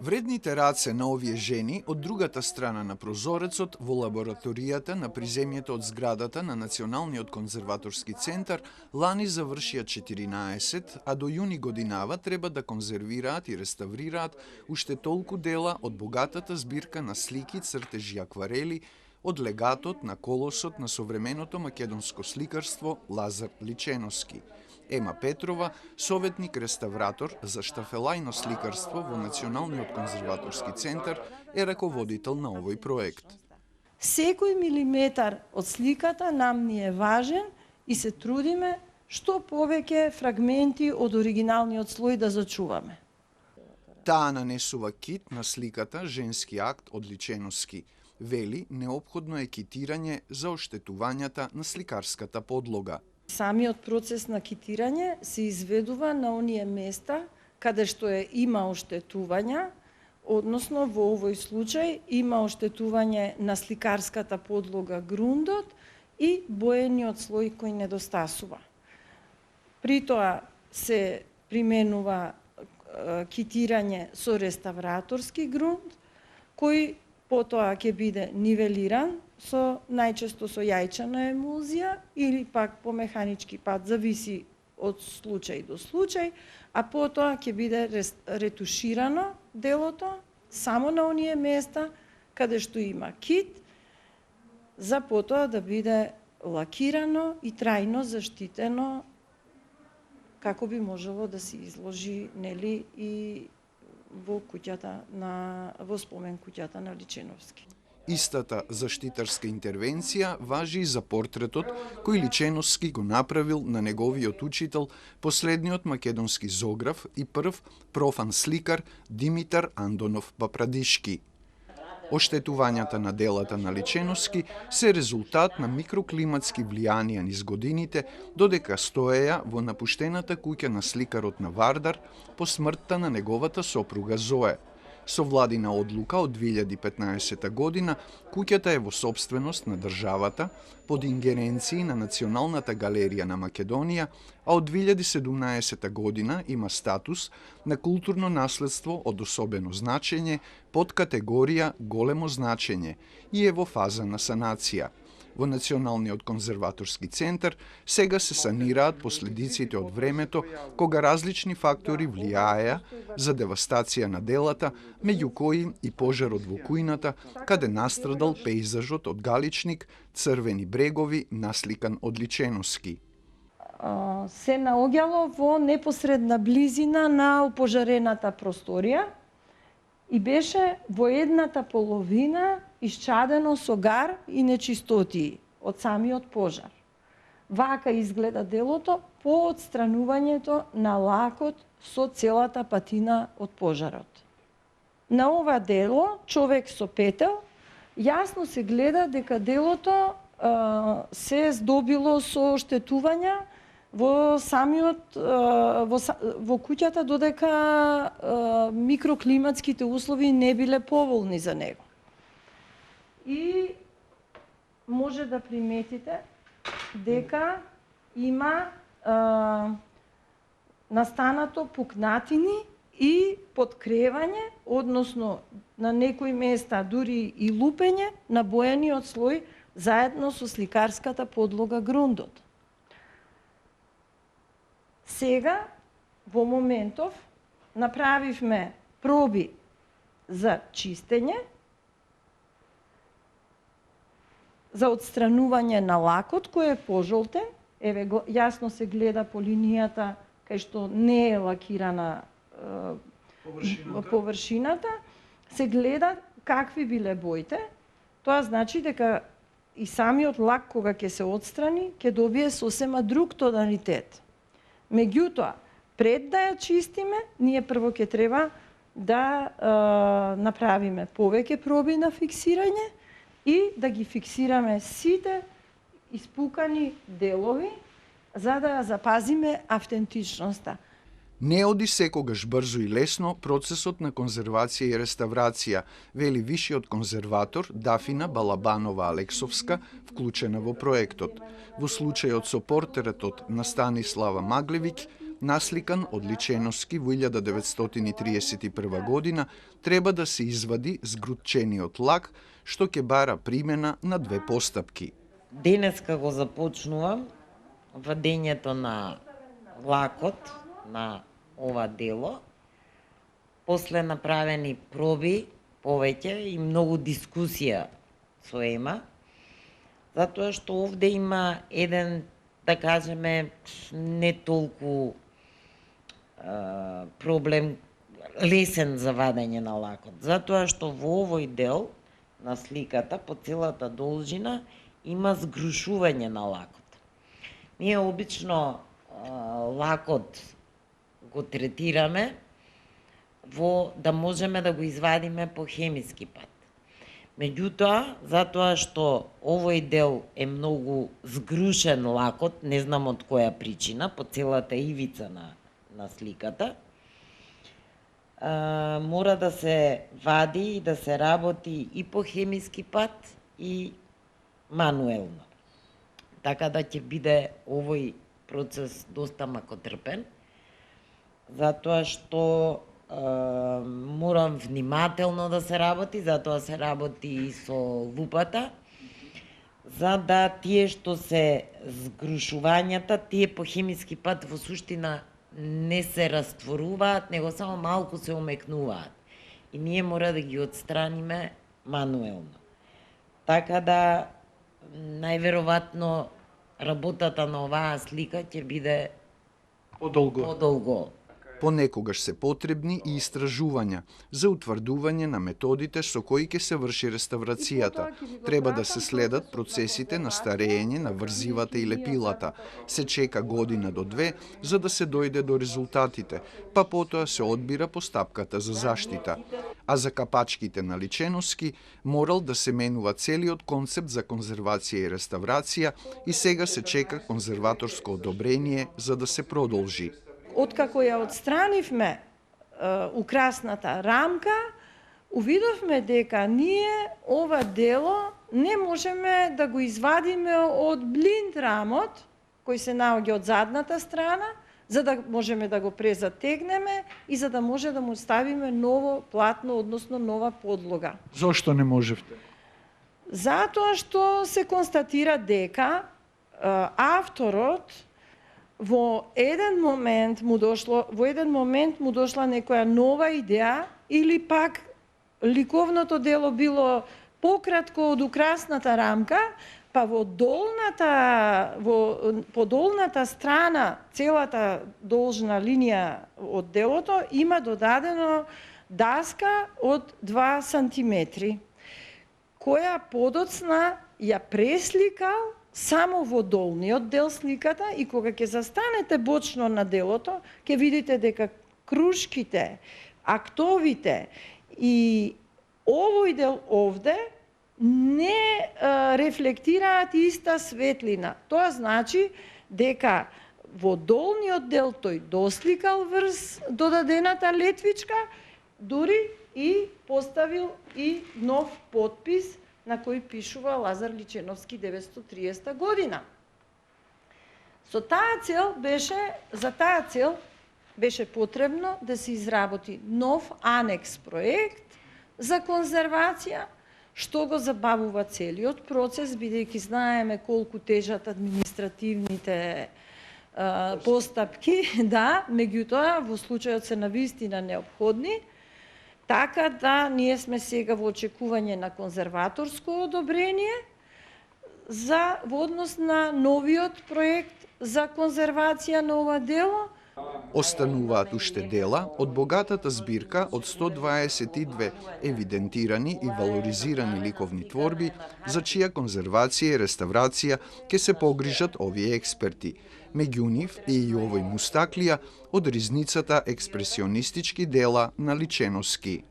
Вредните раце на овие жени од другата страна на прозорецот во лабораторијата на приземјето од зградата на Националниот конзерваторски центар лани завршија 14, а до јуни годинава треба да конзервираат и реставрираат уште толку дела од богатата збирка на слики, цртежи и акварели од легатот на колосот на современото македонско сликарство Лазар Личеновски. Ема Петрова, советник реставратор за штафелајно сликарство во Националниот конзерваторски центар, е раководител на овој проект. Секој милиметар од сликата нам ни е важен и се трудиме што повеќе фрагменти од оригиналниот слој да зачуваме. Таа нанесува кит на сликата женски акт од Личеновски. Вели, неопходно е китирање за оштетувањата на сликарската подлога. Самиот процес на китирање се изведува на оние места каде што има оштетувања, односно во овој случај има оштетување на сликарската подлога грундот и боениот слој кој недостасува. При тоа се применува китирање со реставраторски грунт, кој потоа ќе биде нивелиран најчесто со јајчана емулзија или пак по механички пат, зависи од случај до случај, а потоа ќе биде ретуширано делото само на оние места каде што има кит, за потоа да биде лакирано и трајно заштитено како би можело да се изложи, нели, и во спомен куќата на Личеновски. Истата заштитарска интервенција важи и за портретот кој Личеновски го направил на неговиот учител, последниот македонски зограф и прв профан сликар Димитар Андонов Папрадишки. Оштетувањата на делата на Личеновски се резултат на микроклиматски влијанија низ годините, додека стоеја во напуштената куќа на сликарот на Вардар по смртта на неговата сопруга Зое. Со владина одлука од 2015 година, куќата е во сопственост на државата, под ингеренции на Националната галерија на Македонија, а од 2017 година има статус на културно наследство од особено значење под категорија големо значење и е во фаза на санација. Во Националниот конзерваторски центар сега се санираат последиците од времето кога различни фактори влијаеа за девастација на делата, меѓу кои и пожарот во кујната, каде настрадал пејзажот од Галичник, црвени брегови, насликан од Личеновски. Се наоѓало во непосредна близина на опожарената просторија и беше во едната половина исчадено со гар и нечистотии од самиот пожар. Вака изгледа делото по отстранувањето на лакот со целата патина од пожарот. На ова дело, човек со петел, јасно се гледа дека делото се здобило со оштетувања во куќата, додека микроклиматските услови не биле поволни за него. И може да приметите дека има настанато пукнатини и подкревање, односно на некои места дури и лупење на боениот слој заедно со сликарската подлога грундот. Сега, во моментов, направивме проби за чистење, за отстранување на лакот кој е пожолтен, јасно се гледа по линијата кај што не е лакирана површината, се гледа какви биле боите. Тоа значи дека и самиот лак кога ќе се отстрани, ќе добие сосема друг тоналитет. Меѓутоа, пред да ја чистиме, ние прво ќе треба да направиме повеќе проби на фиксирање и да ги фиксираме сите испукани делови, за да запазиме автентичноста. Не оди секогаш брзо и лесно процесот на конзервација и реставрација, вели вишиот конзерватор Дафина Балабанова Алексовска, вклучена во проектот. Во случајот со портретот на Станислава Маглевиќ, насликан од Личеновски во 1931 година, треба да се извади згрутчениот лак, што ќе бара примена на две постапки. Денеска го започнувам вадењето на лакот на ова дело, после направени проби повеќе и многу дискусија со ЕМА, затоа што овде има еден, да кажеме, не толку проблем лесен за вадење на лакот, затоа што во овој дел на сликата по целата должина има згрушување на лакот. Ние обично лакот го третираме во да можеме да го извадиме по хемиски пат. Меѓутоа, затоа што овој дел е многу згрушен лакот, не знам од која причина, по целата ивица на сликата, мора да се вади и да се работи и по хемиски пат и мануелно. Така да ќе биде овој процес доста макотрпен, затоа што морам внимателно да се работи, затоа се работи и со лупата, за да тие што се згрушувањата, тие по хемиски пат во суштина не се растворуваат, него само малку се омекнуваат. И ние мора да ги отстраниме мануелно. Така да, најверојатно, работата на оваа слика ќе биде подолго. Понекогаш се потребни и истражувања за утврдување на методите со кои ќе се врши реставрацијата. Треба да се следат процесите на старење на врзивата и лепилата. Се чека година до две за да се дојде до резултатите, па потоа се одбира постапката за заштита. А за капачките на Личеновски морал да се менува целиот концепт за конзервација и реставрација и сега се чека конзерваторско одобрение за да се продолжи. Откако ја отстранивме украсната рамка, увидовме дека ние ова дело не можеме да го извадиме од блинд рамот, кој се наоѓа од задната страна, за да можеме да го презатегнеме и за да може да му ставиме ново платно, односно нова подлога. Зошто не можевте? Затоа што се констатира дека авторот во еден момент му дошла некоја нова идеја или пак ликовното дело било пократко од украсната рамка, па по долната страна, целата должна линија од делото има додадено даска од 2 сантиметри, која подоцна ја пресликал само во долниот дел сликата и кога ќе застанете бочно на делото, ќе видите дека крушките, актовите и овој дел овде не рефлектираат иста светлина. Тоа значи дека во долниот дел тој досликал врз додадената летвичка, дури и поставил и нов потпис на кој пишува Лазар Личеновски 930 година. За таа цел беше потребно да се изработи нов анекс проект за конзервација, што го забавува целиот процес, бидејќи знаеме колку тежат административните постапки, да, меѓутоа во случајот се навистина неопходни. Така да ние сме сега во очекување на конзерваторско одобрение во однос на новиот проект за конзервација на ова дело. Остануваат уште дела од богатата збирка од 122 евидентирани и валоризирани ликовни творби, за чија конзервација и реставрација ќе се погрижат овие експерти. Меѓу нив е и овој мустаклија од ризницата експресионистички дела на Личеновски.